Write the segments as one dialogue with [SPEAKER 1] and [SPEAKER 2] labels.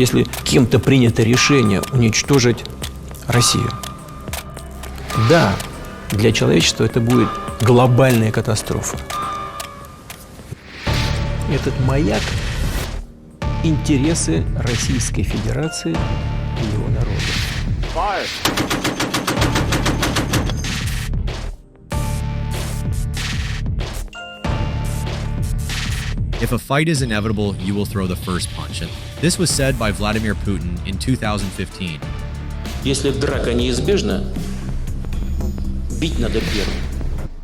[SPEAKER 1] если кем-то принято решение уничтожить Россию. Да, для человечества это будет глобальная катастрофа. Этот маяк – интересы Российской Федерации и его народа.
[SPEAKER 2] If a fight is inevitable, you will throw the first punch. And this was said by Vladimir Putin in 2015.
[SPEAKER 1] Если драка неизбежна, бить надо первым.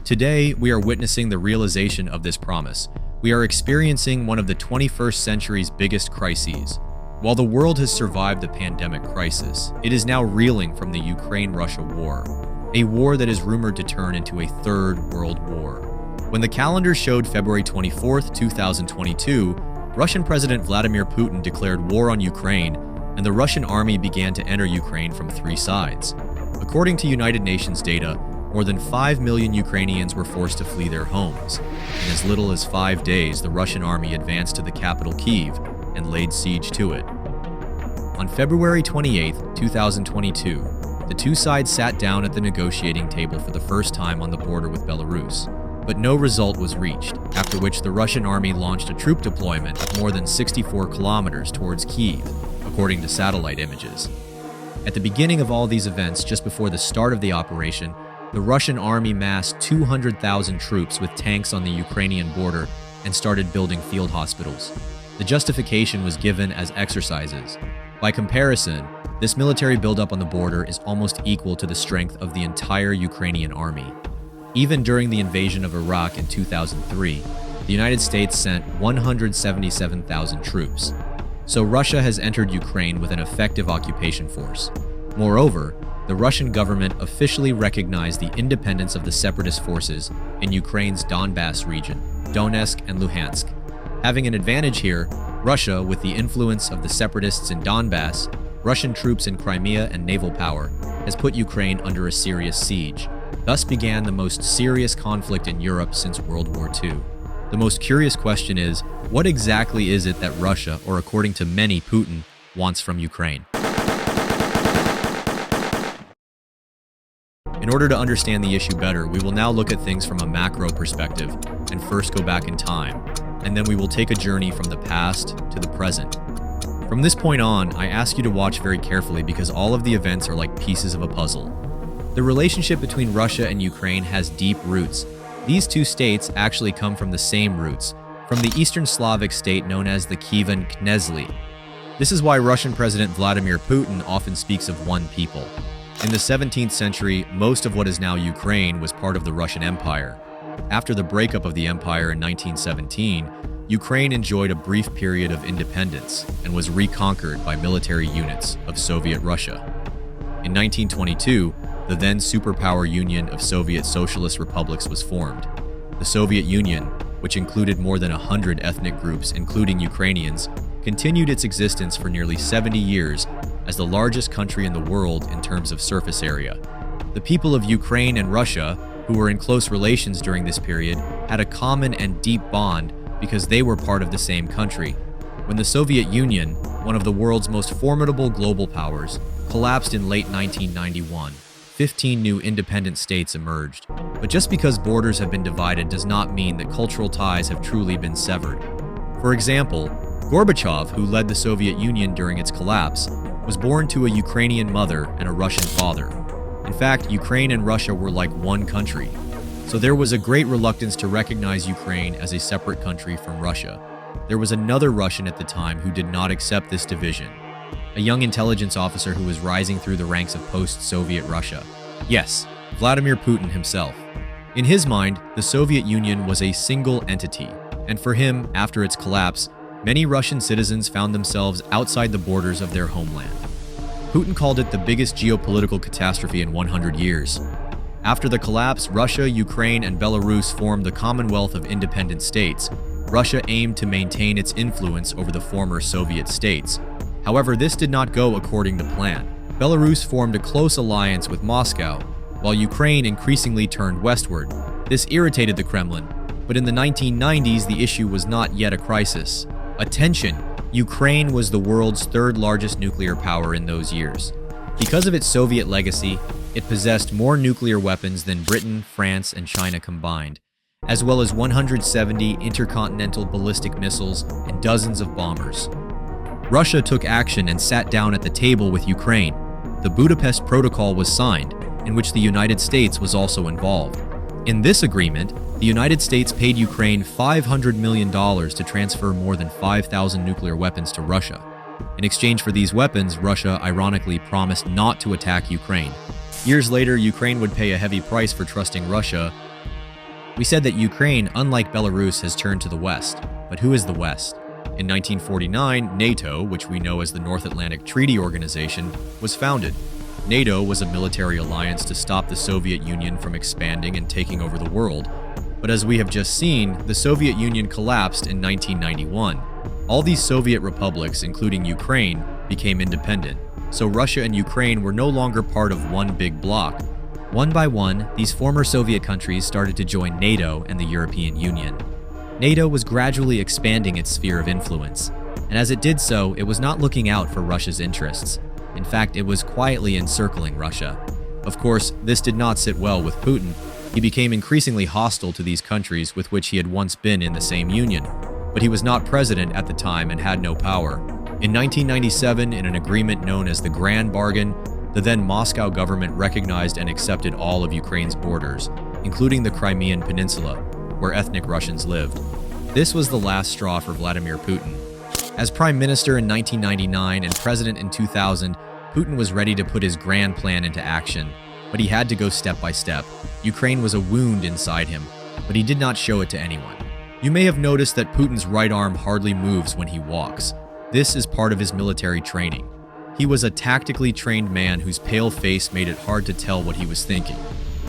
[SPEAKER 2] Today, we are witnessing the realization of this promise. We are experiencing one of the 21st century's biggest crises. While the world has survived the pandemic crisis, it is now reeling from the Ukraine-Russia war, a war that is rumored to turn into a third world war. When the calendar showed February 24th, 2022, Russian President Vladimir Putin declared war on Ukraine, and the Russian army began to enter Ukraine from three sides. According to United Nations data, more than 5 million Ukrainians were forced to flee their homes. In as little as 5 days, the Russian army advanced to the capital Kyiv and laid siege to it. On February 28, 2022, the two sides sat down at the negotiating table for the first time on the border with Belarus, but no result was reached, after which the Russian army launched a troop deployment of more than 64 kilometers towards Kyiv, according to satellite images. At the beginning of all these events, just before the start of the operation, the Russian army massed 200,000 troops with tanks on the Ukrainian border and started building field hospitals. The justification was given as exercises. By comparison, this military buildup on the border is almost equal to the strength of the entire Ukrainian army. Even during the invasion of Iraq in 2003, the United States sent 177,000 troops. So Russia has entered Ukraine with an effective occupation force. Moreover, the Russian government officially recognized the independence of the separatist forces in Ukraine's Donbass region, Donetsk and Luhansk. Having an advantage here, Russia, with the influence of the separatists in Donbass, Russian troops in Crimea and naval power, has put Ukraine under a serious siege. Thus began the most serious conflict in Europe since World War II. The most curious question is, what exactly is it that Russia, or according to many, Putin, wants from Ukraine? In order to understand the issue better, we will now look at things from a macro perspective and first go back in time, and then we will take a journey from the past to the present. From this point on, I ask you to watch very carefully because all of the events are like pieces of a puzzle. The relationship between Russia and Ukraine has deep roots. These two states actually come from the same roots, from the Eastern Slavic state known as the Kievan Knezzli. This is why Russian President Vladimir Putin often speaks of one people. In the 17th century, most of what is now Ukraine was part of the Russian Empire. After the breakup of the empire in 1917, Ukraine enjoyed a brief period of independence and was reconquered by military units of Soviet Russia. In 1922, the then superpower Union of Soviet Socialist Republics was formed. The Soviet Union, which included more than 100 ethnic groups, including Ukrainians, continued its existence for nearly 70 years as the largest country in the world in terms of surface area. The people of Ukraine and Russia, who were in close relations during this period, had a common and deep bond because they were part of the same country. When the Soviet Union, one of the world's most formidable global powers, collapsed in late 1991, 15 new independent states emerged. But just because borders have been divided does not mean that cultural ties have truly been severed. For example, Gorbachev, who led the Soviet Union during its collapse, was born to a Ukrainian mother and a Russian father. In fact, Ukraine and Russia were like one country. So there was a great reluctance to recognize Ukraine as a separate country from Russia. There was another Russian at the time who did not accept this division, a young intelligence officer who was rising through the ranks of post-Soviet Russia. Yes, Vladimir Putin himself. In his mind, the Soviet Union was a single entity, and for him, after its collapse, many Russian citizens found themselves outside the borders of their homeland. Putin called it the biggest geopolitical catastrophe in 100 years. After the collapse, Russia, Ukraine, and Belarus formed the Commonwealth of Independent States. Russia aimed to maintain its influence over the former Soviet states. However, this did not go according to plan. Belarus formed a close alliance with Moscow, while Ukraine increasingly turned westward. This irritated the Kremlin, but in the 1990s, the issue was not yet a crisis. A tension, Ukraine was the world's third largest nuclear power in those years. Because of its Soviet legacy, it possessed more nuclear weapons than Britain, France, and China combined, as well as 170 intercontinental ballistic missiles and dozens of bombers. Russia took action and sat down at the table with Ukraine. The Budapest Protocol was signed, in which the United States was also involved. In this agreement, the United States paid Ukraine $500 million to transfer more than 5,000 nuclear weapons to Russia. In exchange for these weapons, Russia ironically promised not to attack Ukraine. Years later, Ukraine would pay a heavy price for trusting Russia. We said that Ukraine, unlike Belarus, has turned to the West. But who is the West? In 1949, NATO, which we know as the North Atlantic Treaty Organization, was founded. NATO was a military alliance to stop the Soviet Union from expanding and taking over the world. But as we have just seen, the Soviet Union collapsed in 1991. All these Soviet republics, including Ukraine, became independent. So Russia and Ukraine were no longer part of one big bloc. One by one, these former Soviet countries started to join NATO and the European Union. NATO was gradually expanding its sphere of influence, and as it did so, it was not looking out for Russia's interests. In fact, it was quietly encircling Russia. Of course, this did not sit well with Putin. He became increasingly hostile to these countries with which he had once been in the same union, but he was not president at the time and had no power. In 1997, in an agreement known as the Grand Bargain, the then Moscow government recognized and accepted all of Ukraine's borders, including the Crimean Peninsula, where ethnic Russians lived. This was the last straw for Vladimir Putin. As prime minister in 1999 and president in 2000, Putin was ready to put his grand plan into action, but he had to go step by step. Ukraine was a wound inside him, but he did not show it to anyone. You may have noticed that Putin's right arm hardly moves when he walks. This is part of his military training. He was a tactically trained man whose pale face made it hard to tell what he was thinking.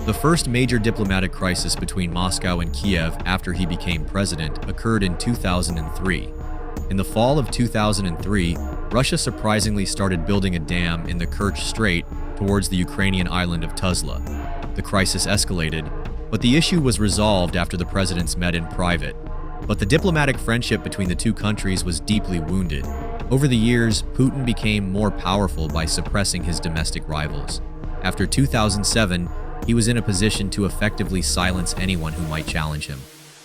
[SPEAKER 2] The first major diplomatic crisis between Moscow and Kiev after he became president occurred in 2003. In the fall of 2003, Russia surprisingly started building a dam in the Kerch Strait towards the Ukrainian island of Tuzla. The crisis escalated, but the issue was resolved after the presidents met in private. But the diplomatic friendship between the two countries was deeply wounded. Over the years, Putin became more powerful by suppressing his domestic rivals. After 2007, he was in a position to effectively silence anyone who might challenge him.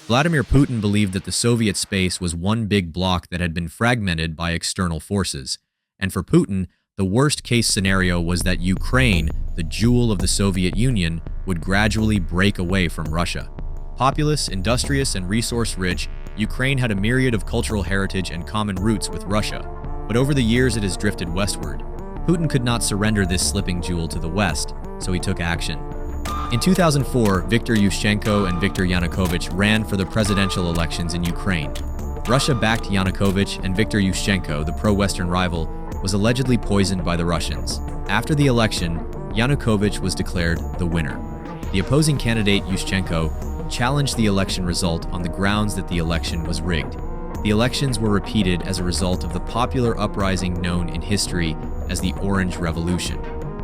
[SPEAKER 2] Vladimir Putin believed that the Soviet space was one big bloc that had been fragmented by external forces. And for Putin, the worst-case scenario was that Ukraine, the jewel of the Soviet Union, would gradually break away from Russia. Populous, industrious, and resource-rich, Ukraine had a myriad of cultural heritage and common roots with Russia. But over the years, it has drifted westward. Putin could not surrender this slipping jewel to the West, so he took action. In 2004, Viktor Yushchenko and Viktor Yanukovych ran for the presidential elections in Ukraine. Russia backed Yanukovych, and Viktor Yushchenko, the pro-Western rival, was allegedly poisoned by the Russians. After the election, Yanukovych was declared the winner. The opposing candidate, Yushchenko, challenged the election result on the grounds that the election was rigged. The elections were repeated as a result of the popular uprising known in history as the Orange Revolution.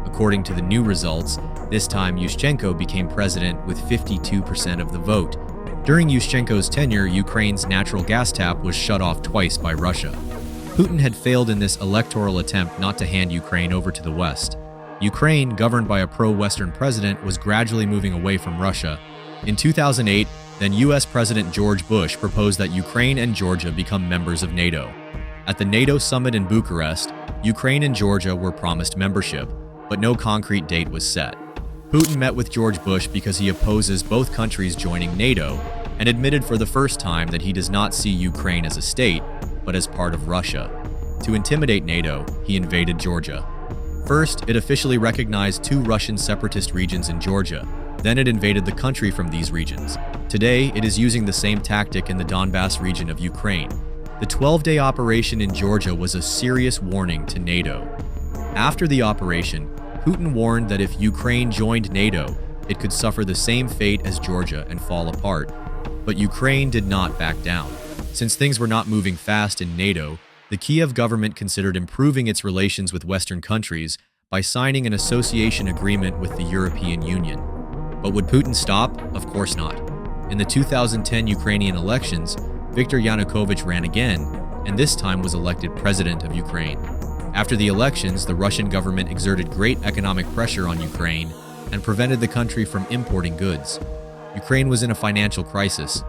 [SPEAKER 2] According to the new results, this time Yushchenko became president with 52% of the vote. During Yushchenko's tenure, Ukraine's natural gas tap was shut off twice by Russia. Putin had failed in this electoral attempt not to hand Ukraine over to the West. Ukraine, governed by a pro-Western president, was gradually moving away from Russia. In 2008, then US President George Bush proposed that Ukraine and Georgia become members of NATO. At the NATO summit in Bucharest, Ukraine and Georgia were promised membership, but no concrete date was set. Putin met with George Bush because he opposes both countries joining NATO and admitted for the first time that he does not see Ukraine as a state, but as part of Russia. To intimidate NATO, he invaded Georgia. First, it officially recognized 2 Russian separatist regions in Georgia. Then it invaded the country from these regions. Today, it is using the same tactic in the Donbass region of Ukraine. The 12-day operation in Georgia was a serious warning to NATO. After the operation, Putin warned that if Ukraine joined NATO, it could suffer the same fate as Georgia and fall apart. But Ukraine did not back down. Since things were not moving fast in NATO, the Kiev government considered improving its relations with Western countries by signing an association agreement with the European Union. But would Putin stop? Of course not. In the 2010 Ukrainian elections, Viktor Yanukovych ran again, and this time was elected president of Ukraine. After the elections, the Russian government exerted great economic pressure on Ukraine and prevented the country from importing goods. Ukraine was in a financial crisis.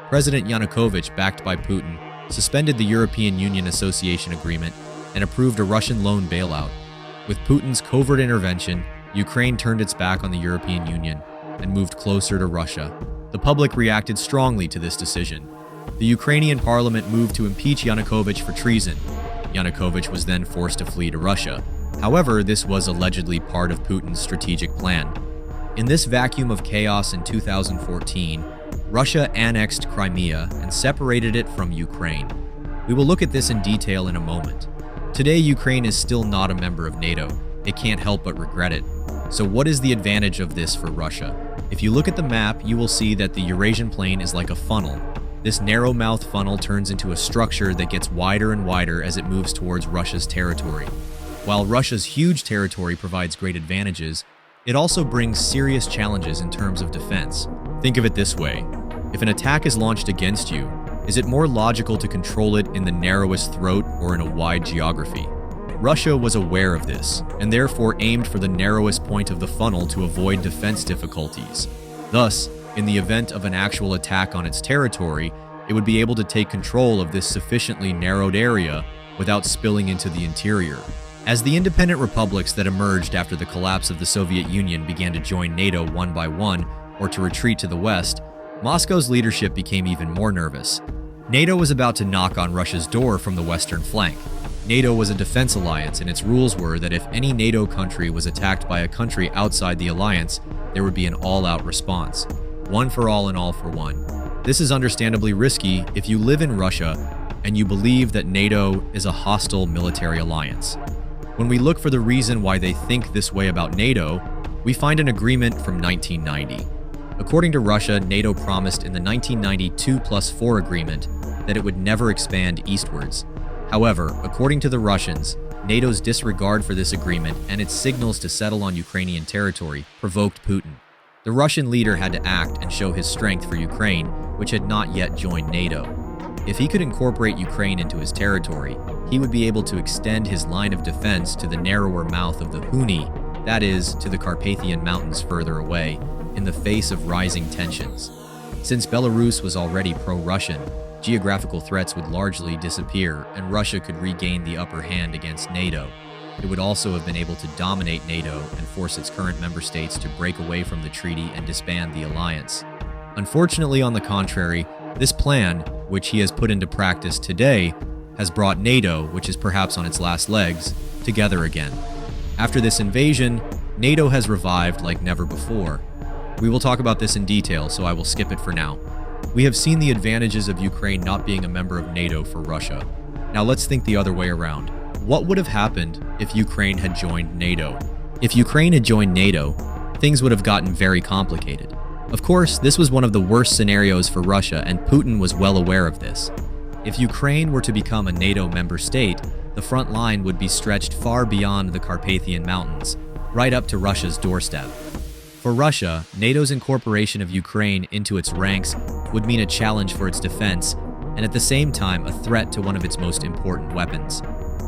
[SPEAKER 2] President Yanukovych, backed by Putin, suspended the European Union Association Agreement and approved a Russian loan bailout. With Putin's covert intervention, Ukraine turned its back on the European Union and moved closer to Russia. The public reacted strongly to this decision. The Ukrainian parliament moved to impeach Yanukovych for treason. Yanukovych was then forced to flee to Russia. However, this was allegedly part of Putin's strategic plan. In this vacuum of chaos in 2014, Russia annexed Crimea and separated it from Ukraine. We will look at this in detail in a moment. Today, Ukraine is still not a member of NATO. It can't help but regret it. So what is the advantage of this for Russia? If you look at the map, you will see that the Eurasian plain is like a funnel. This narrow-mouthed funnel turns into a structure that gets wider and wider as it moves towards Russia's territory. While Russia's huge territory provides great advantages, it also brings serious challenges in terms of defense. Think of it this way. If an attack is launched against you, is it more logical to control it in the narrowest throat or in a wide geography? Russia was aware of this, and therefore aimed for the narrowest point of the funnel to avoid defense difficulties. Thus, in the event of an actual attack on its territory, it would be able to take control of this sufficiently narrowed area without spilling into the interior. As the independent republics that emerged after the collapse of the Soviet Union began to join NATO one by one or to retreat to the west, Moscow's leadership became even more nervous. NATO was about to knock on Russia's door from the western flank. NATO was a defense alliance, and its rules were that if any NATO country was attacked by a country outside the alliance, there would be an all-out response. One for all and all for one. This is understandably risky if you live in Russia and you believe that NATO is a hostile military alliance. When we look for the reason why they think this way about NATO, we find an agreement from 1990. According to Russia, NATO promised in the 1990 2+4 agreement that it would never expand eastwards. However, according to the Russians, NATO's disregard for this agreement and its signals to settle on Ukrainian territory provoked Putin. The Russian leader had to act and show his strength for Ukraine, which had not yet joined NATO. If he could incorporate Ukraine into his territory, he would be able to extend his line of defense to the narrower mouth of the Huni, that is, to the Carpathian Mountains further away, in the face of rising tensions. Since Belarus was already pro-Russian, geographical threats would largely disappear and Russia could regain the upper hand against NATO. It would also have been able to dominate NATO and force its current member states to break away from the treaty and disband the alliance. Unfortunately, on the contrary, this plan, which he has put into practice today, has brought NATO, which is perhaps on its last legs, together again. After this invasion, NATO has revived like never before. We will talk about this in detail, so I will skip it for now. We have seen the advantages of Ukraine not being a member of NATO for Russia. Now let's think the other way around. What would have happened if Ukraine had joined NATO? If Ukraine had joined NATO, things would have gotten very complicated. Of course, this was one of the worst scenarios for Russia, and Putin was well aware of this. If Ukraine were to become a NATO member state, the front line would be stretched far beyond the Carpathian Mountains, right up to Russia's doorstep. For Russia, NATO's incorporation of Ukraine into its ranks would mean a challenge for its defense, and at the same time a threat to one of its most important weapons.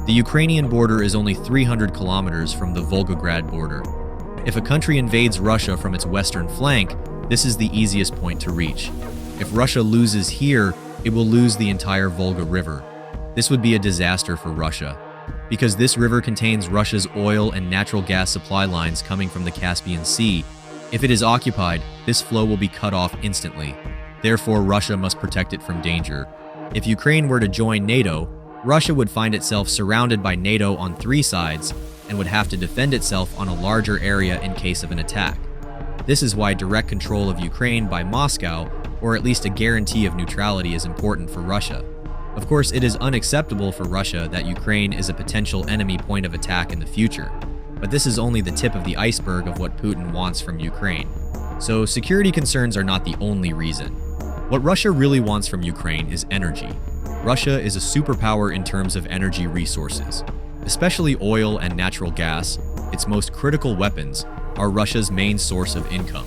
[SPEAKER 2] The Ukrainian border is only 300 kilometers from the Volgograd border. If a country invades Russia from its western flank, this is the easiest point to reach. If Russia loses here, it will lose the entire Volga River. This would be a disaster for Russia, because this river contains Russia's oil and natural gas supply lines coming from the Caspian Sea. If it is occupied, this flow will be cut off instantly. Therefore, Russia must protect it from danger. If Ukraine were to join NATO, Russia would find itself surrounded by NATO on 3 sides and would have to defend itself on a larger area in case of an attack. This is why direct control of Ukraine by Moscow, or at least a guarantee of neutrality, is important for Russia. Of course, it is unacceptable for Russia that Ukraine is a potential enemy point of attack in the future, but this is only the tip of the iceberg of what Putin wants from Ukraine. So security concerns are not the only reason. What Russia really wants from Ukraine is energy. Russia is a superpower in terms of energy resources. Especially oil and natural gas, its most critical weapons, are Russia's main source of income.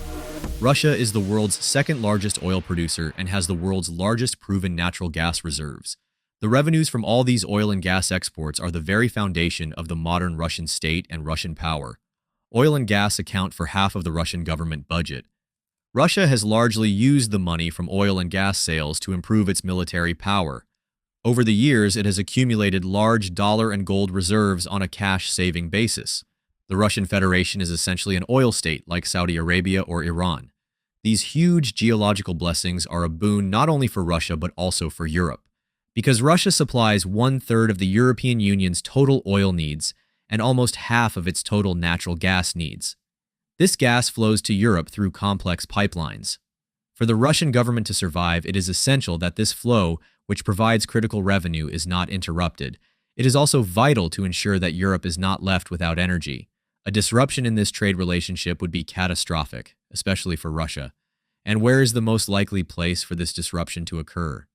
[SPEAKER 2] Russia is the world's second largest oil producer and has the world's largest proven natural gas reserves. The revenues from all these oil and gas exports are the very foundation of the modern Russian state and Russian power. Oil and gas account for half of the Russian government budget. Russia has largely used the money from oil and gas sales to improve its military power. Over the years, it has accumulated large dollar and gold reserves on a cash-saving basis. The Russian Federation is essentially an oil state like Saudi Arabia or Iran. These huge geological blessings are a boon not only for Russia but also for Europe. Because Russia supplies 1/3 of the European Union's total oil needs and almost half of its total natural gas needs. This gas flows to Europe through complex pipelines. For the Russian government to survive, it is essential that this flow, which provides critical revenue, is not interrupted. It is also vital to ensure that Europe is not left without energy. A disruption in this trade relationship would be catastrophic, especially for Russia. And where is the most likely place for this disruption to occur?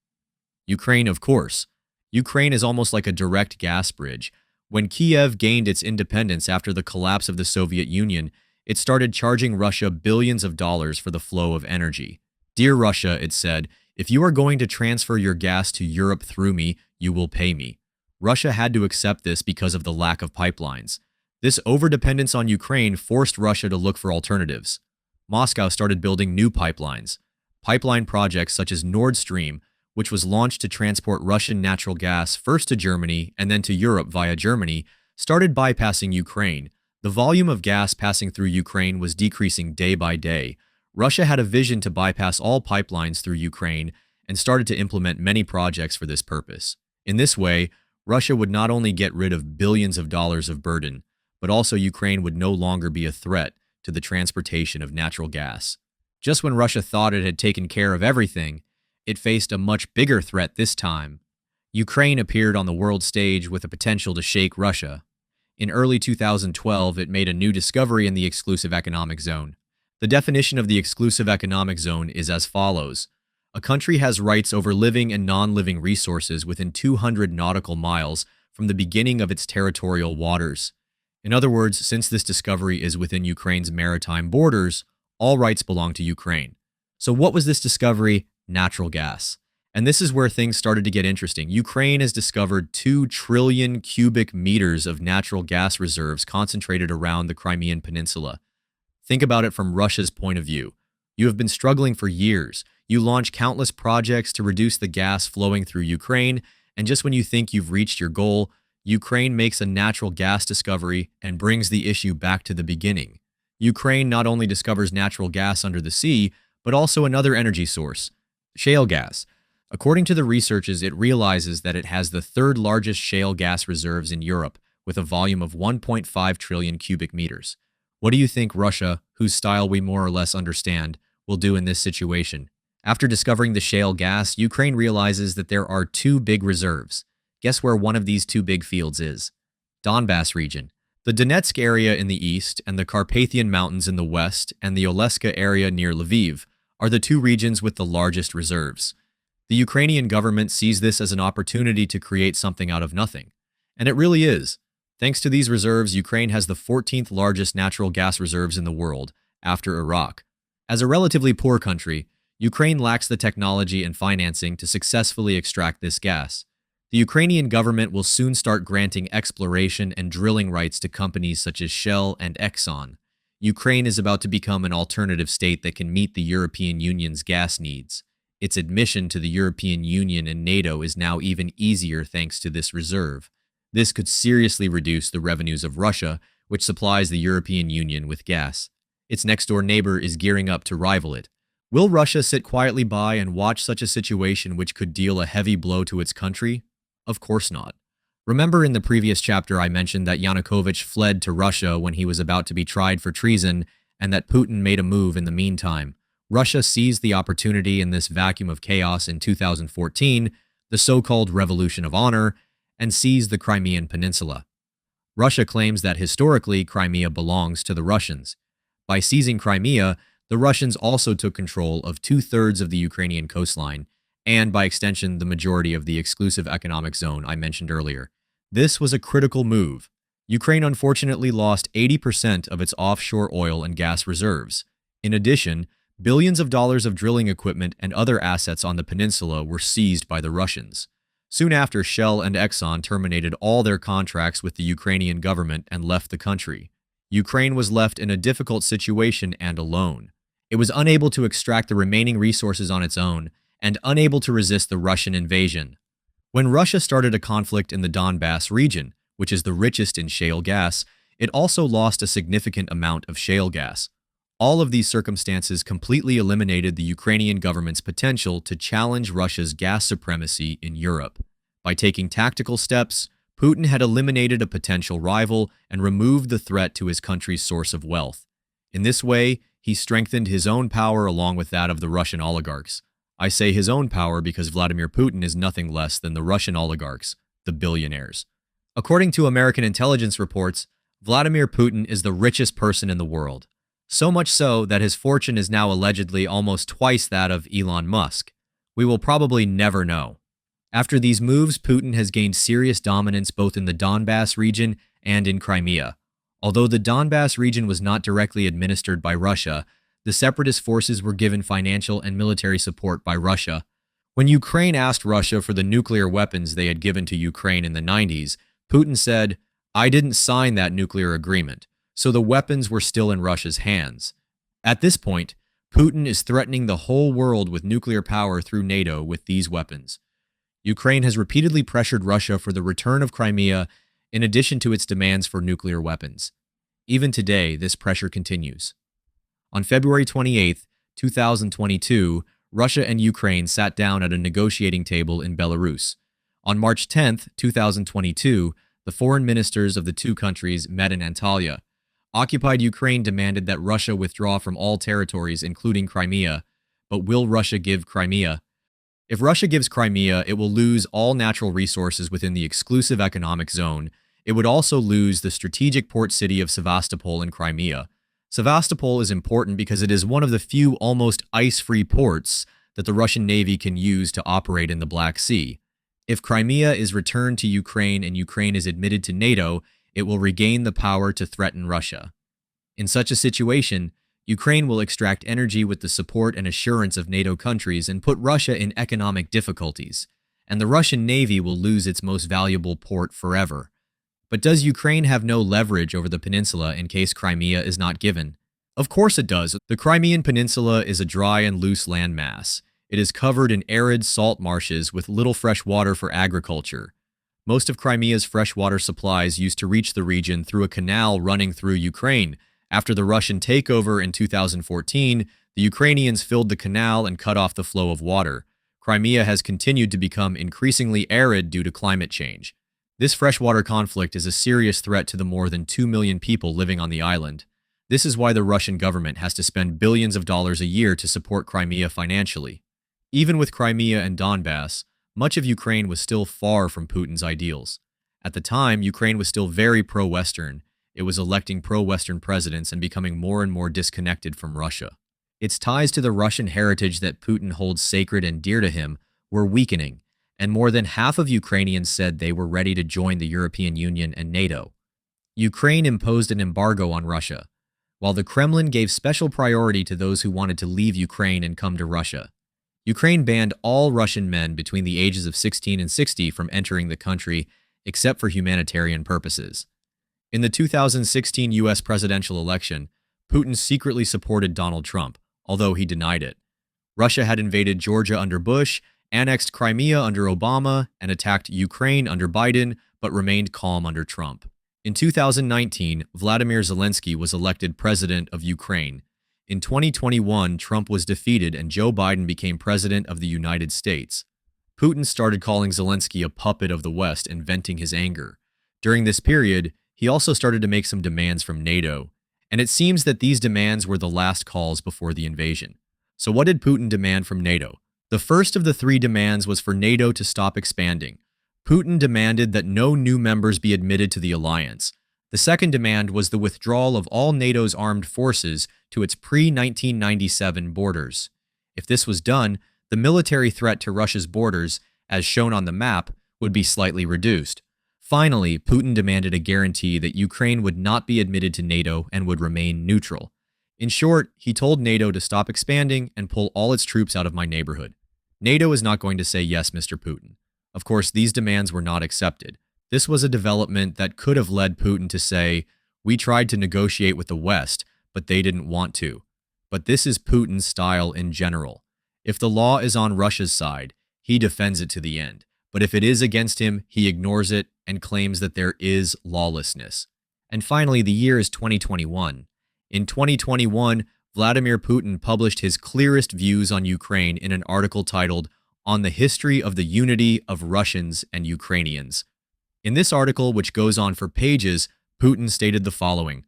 [SPEAKER 2] Ukraine, of course. Ukraine is almost like a direct gas bridge. When Kiev gained its independence after the collapse of the Soviet Union, it started charging Russia billions of dollars for the flow of energy. "Dear Russia," it said, "if you are going to transfer your gas to Europe through me, you will pay me." Russia had to accept this because of the lack of pipelines. This overdependence on Ukraine forced Russia to look for alternatives. Moscow started building new pipelines. Pipeline projects such as Nord Stream, which was launched to transport Russian natural gas first to Germany and then to Europe via Germany, started bypassing Ukraine. The volume of gas passing through Ukraine was decreasing day by day. Russia had a vision to bypass all pipelines through Ukraine and started to implement many projects for this purpose. In this way, Russia would not only get rid of billions of dollars of burden, but also Ukraine would no longer be a threat to the transportation of natural gas. Just when Russia thought it had taken care of everything, it faced a much bigger threat this time. Ukraine appeared on the world stage with the potential to shake Russia. In early 2012, it made a new discovery in the exclusive economic zone. The definition of the exclusive economic zone is as follows. A country has rights over living and non-living resources within 200 nautical miles from the beginning of its territorial waters. In other words, since this discovery is within Ukraine's maritime borders, all rights belong to Ukraine. So what was this discovery? Natural gas. And this is where things started to get interesting. Ukraine has discovered 2 trillion cubic meters of natural gas reserves concentrated around the Crimean Peninsula. Think about it from Russia's point of view. You have been struggling for years. You launch countless projects to reduce the gas flowing through Ukraine, and just when you think you've reached your goal, Ukraine makes a natural gas discovery and brings the issue back to the beginning. Ukraine not only discovers natural gas under the sea, but also another energy source, shale gas. According to the researchers, it realizes that it has the 3rd largest shale gas reserves in Europe, with a volume of 1.5 trillion cubic meters. What do you think Russia, whose style we more or less understand, will do in this situation? After discovering the shale gas, Ukraine realizes that there are 2 big reserves. Guess where one of these 2 big fields is? Donbass region. The Donetsk area in the east and the Carpathian Mountains in the west and the Oleska area near Lviv are the 2 regions with the largest reserves. The Ukrainian government sees this as an opportunity to create something out of nothing. And it really is. Thanks to these reserves, Ukraine has the 14th largest natural gas reserves in the world, after Iraq. As a relatively poor country, Ukraine lacks the technology and financing to successfully extract this gas. The Ukrainian government will soon start granting exploration and drilling rights to companies such as Shell and Exxon. Ukraine is about to become an alternative state that can meet the European Union's gas needs. Its admission to the European Union and NATO is now even easier thanks to this reserve. This could seriously reduce the revenues of Russia, which supplies the European Union with gas. Its next-door neighbor is gearing up to rival it. Will Russia sit quietly by and watch such a situation which could deal a heavy blow to its country? Of course not. Remember in the previous chapter I mentioned that Yanukovych fled to Russia when he was about to be tried for treason and that Putin made a move in the meantime. Russia seized the opportunity in this vacuum of chaos in 2014, the so-called Revolution of Honor, and seized the Crimean Peninsula. Russia claims that historically Crimea belongs to the Russians. By seizing Crimea, the Russians also took control of 2/3 of the Ukrainian coastline, and by extension, the majority of the exclusive economic zone I mentioned earlier. This was a critical move. Ukraine unfortunately lost 80% of its offshore oil and gas reserves. In addition, billions of dollars of drilling equipment and other assets on the peninsula were seized by the Russians. Soon after, Shell and Exxon terminated all their contracts with the Ukrainian government and left the country. Ukraine was left in a difficult situation and alone. It was unable to extract the remaining resources on its own and unable to resist the Russian invasion. When Russia started a conflict in the Donbass region, which is the richest in shale gas, it also lost a significant amount of shale gas. All of these circumstances completely eliminated the Ukrainian government's potential to challenge Russia's gas supremacy in Europe. By taking tactical steps, Putin had eliminated a potential rival and removed the threat to his country's source of wealth. In this way, he strengthened his own power along with that of the Russian oligarchs. I say his own power because Vladimir Putin is nothing less than the Russian oligarchs, the billionaires. According to American intelligence reports, Vladimir Putin is the richest person in the world. So much so that his fortune is now allegedly almost twice that of Elon Musk. We will probably never know. After these moves, Putin has gained serious dominance both in the Donbass region and in Crimea. Although the Donbass region was not directly administered by Russia, the separatist forces were given financial and military support by Russia. When Ukraine asked Russia for the nuclear weapons they had given to Ukraine in the 90s, Putin said, "I didn't sign that nuclear agreement, so the weapons were still in Russia's hands." At this point, Putin is threatening the whole world with nuclear power through NATO with these weapons. Ukraine has repeatedly pressured Russia for the return of Crimea in addition to its demands for nuclear weapons. Even today, this pressure continues. On February 28, 2022, Russia and Ukraine sat down at a negotiating table in Belarus. On March 10, 2022, the foreign ministers of the two countries met in Antalya. Occupied Ukraine demanded that Russia withdraw from all territories, including Crimea. But will Russia give Crimea? If Russia gives Crimea, it will lose all natural resources within the exclusive economic zone. It would also lose the strategic port city of Sevastopol in Crimea. Sevastopol is important because it is one of the few almost ice-free ports that the Russian Navy can use to operate in the Black Sea. If Crimea is returned to Ukraine and Ukraine is admitted to NATO, it will regain the power to threaten Russia. In such a situation, Ukraine will extract energy with the support and assurance of NATO countries and put Russia in economic difficulties, and the Russian Navy will lose its most valuable port forever. But does Ukraine have no leverage over the peninsula in case Crimea is not given? Of course it does. The Crimean Peninsula is a dry and loose landmass. It is covered in arid salt marshes with little fresh water for agriculture. Most of Crimea's freshwater supplies used to reach the region through a canal running through Ukraine. After the Russian takeover in 2014, the Ukrainians filled the canal and cut off the flow of water. Crimea has continued to become increasingly arid due to climate change. This freshwater conflict is a serious threat to the more than 2 million people living on the island. This is why the Russian government has to spend billions of dollars a year to support Crimea financially. Even with Crimea and Donbass, much of Ukraine was still far from Putin's ideals. At the time, Ukraine was still very pro-Western. It was electing pro-Western presidents and becoming more and more disconnected from Russia. Its ties to the Russian heritage that Putin holds sacred and dear to him were weakening, and more than half of Ukrainians said they were ready to join the European Union and NATO. Ukraine imposed an embargo on Russia, while the Kremlin gave special priority to those who wanted to leave Ukraine and come to Russia. Ukraine banned all Russian men between the ages of 16 and 60 from entering the country, except for humanitarian purposes. In the 2016 U.S. presidential election, Putin secretly supported Donald Trump, although he denied it. Russia had invaded Georgia under Bush, annexed Crimea under Obama, and attacked Ukraine under Biden, but remained calm under Trump. In 2019, Vladimir Zelensky was elected president of Ukraine. In 2021, Trump was defeated and Joe Biden became president of the United States. Putin started calling Zelensky a puppet of the West and venting his anger. During this period, he also started to make some demands from NATO, and it seems that these demands were the last calls before the invasion. So what did Putin demand from NATO? The first of the three demands was for NATO to stop expanding. Putin demanded that no new members be admitted to the alliance. The second demand was the withdrawal of all NATO's armed forces to its pre-1997 borders. If this was done, the military threat to Russia's borders, as shown on the map, would be slightly reduced. Finally, Putin demanded a guarantee that Ukraine would not be admitted to NATO and would remain neutral. In short, he told NATO to stop expanding and pull all its troops out of my neighborhood. NATO is not going to say yes, Mr. Putin. Of course, these demands were not accepted. This was a development that could have led Putin to say, "We tried to negotiate with the West, but they didn't want to." But this is Putin's style in general. If the law is on Russia's side, he defends it to the end. But if it is against him, he ignores it and claims that there is lawlessness. And finally, the year is 2021. In 2021, Vladimir Putin published his clearest views on Ukraine in an article titled "On the History of the Unity of Russians and Ukrainians." In this article, which goes on for pages, Putin stated the following: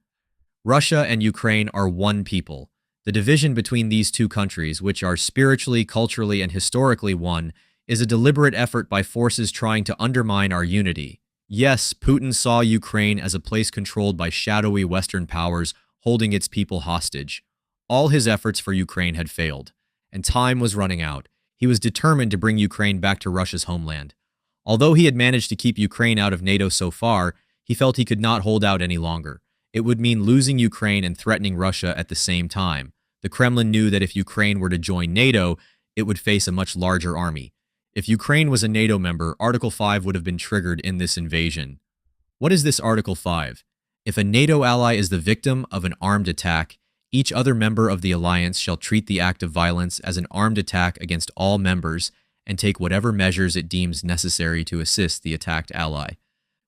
[SPEAKER 2] "Russia and Ukraine are one people. The division between these two countries, which are spiritually, culturally, and historically one, is a deliberate effort by forces trying to undermine our unity. Yes, Putin saw Ukraine as a place controlled by shadowy Western powers holding its people hostage. All his efforts for Ukraine had failed, and time was running out. He was determined to bring Ukraine back to Russia's homeland. Although he had managed to keep Ukraine out of NATO so far, he felt he could not hold out any longer. It would mean losing Ukraine and threatening Russia at the same time. The Kremlin knew that if Ukraine were to join NATO, it would face a much larger army. If Ukraine was a NATO member, Article 5 would have been triggered in this invasion. What is this Article 5? If a NATO ally is the victim of an armed attack, each other member of the alliance shall treat the act of violence as an armed attack against all members and take whatever measures it deems necessary to assist the attacked ally.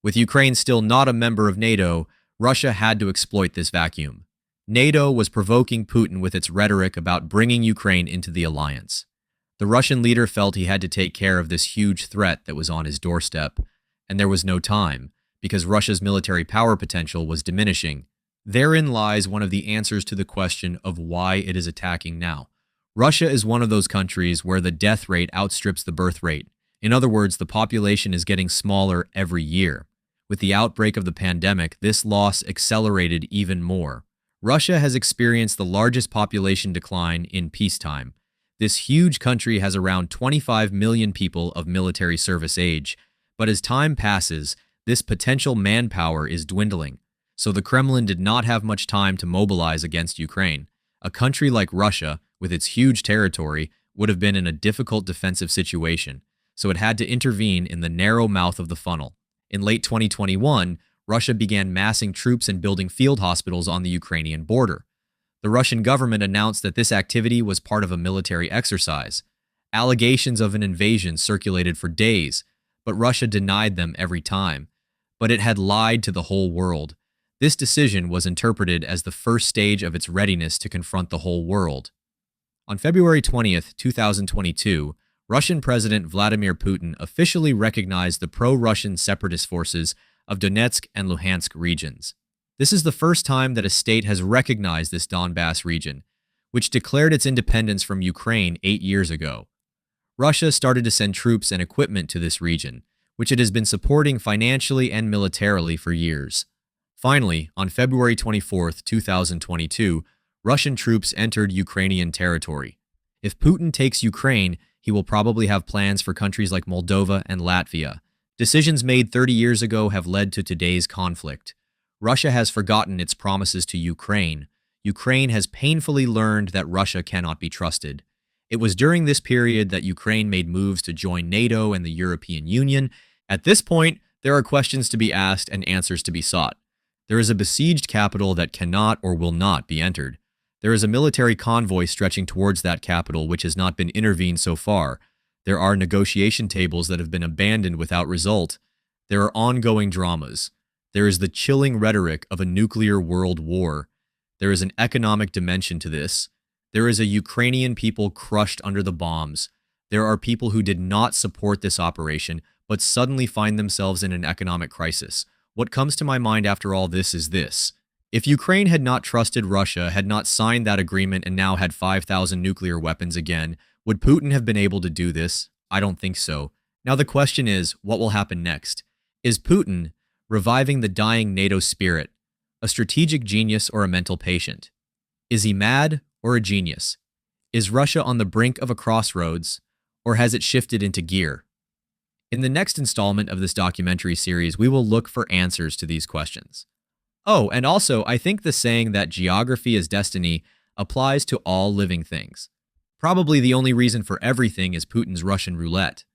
[SPEAKER 2] With Ukraine still not a member of NATO, Russia had to exploit this vacuum. NATO was provoking Putin with its rhetoric about bringing Ukraine into the alliance. The Russian leader felt he had to take care of this huge threat that was on his doorstep, and there was no time, because Russia's military power potential was diminishing. Therein lies one of the answers to the question of why it is attacking now. Russia is one of those countries where the death rate outstrips the birth rate. In other words, the population is getting smaller every year. With the outbreak of the pandemic, this loss accelerated even more. Russia has experienced the largest population decline in peacetime. This huge country has around 25 million people of military service age, but as time passes, this potential manpower is dwindling. So the Kremlin did not have much time to mobilize against Ukraine. A country like Russia, with its huge territory, would have been in a difficult defensive situation, so it had to intervene in the narrow mouth of the funnel. In late 2021, Russia began massing troops and building field hospitals on the Ukrainian border. The Russian government announced that this activity was part of a military exercise. Allegations of an invasion circulated for days, but Russia denied them every time. But it had lied to the whole world. This decision was interpreted as the first stage of its readiness to confront the whole world. On February 20th, 2022, Russian President Vladimir Putin officially recognized the pro-Russian separatist forces of Donetsk and Luhansk regions. This is the first time that a state has recognized this Donbass region, which declared its independence from Ukraine 8 years ago. Russia started to send troops and equipment to this region, which it has been supporting financially and militarily for years. Finally, on February 24th, 2022, Russian troops entered Ukrainian territory. If Putin takes Ukraine, he will probably have plans for countries like Moldova and Latvia. Decisions made 30 years ago have led to today's conflict. Russia has forgotten its promises to Ukraine. Ukraine has painfully learned that Russia cannot be trusted. It was during this period that Ukraine made moves to join NATO and the European Union. At this point, there are questions to be asked and answers to be sought. There is a besieged capital that cannot or will not be entered. There is a military convoy stretching towards that capital which has not been intervened so far. There are negotiation tables that have been abandoned without result. There are ongoing dramas. There is the chilling rhetoric of a nuclear world war. There is an economic dimension to this. There is a Ukrainian people crushed under the bombs. There are people who did not support this operation, but suddenly find themselves in an economic crisis. What comes to my mind after all this is this. If Ukraine had not trusted Russia, had not signed that agreement, and now had 5,000 nuclear weapons again, would Putin have been able to do this? I don't think so. Now the question is, what will happen next? Is Putin reviving the dying NATO spirit, a strategic genius or a mental patient? Is he mad or a genius? Is Russia on the brink of a crossroads, or has it shifted into gear? In the next installment of this documentary series, we will look for answers to these questions. Oh, and also, I think the saying that geography is destiny applies to all living things. Probably the only reason for everything is Putin's Russian roulette.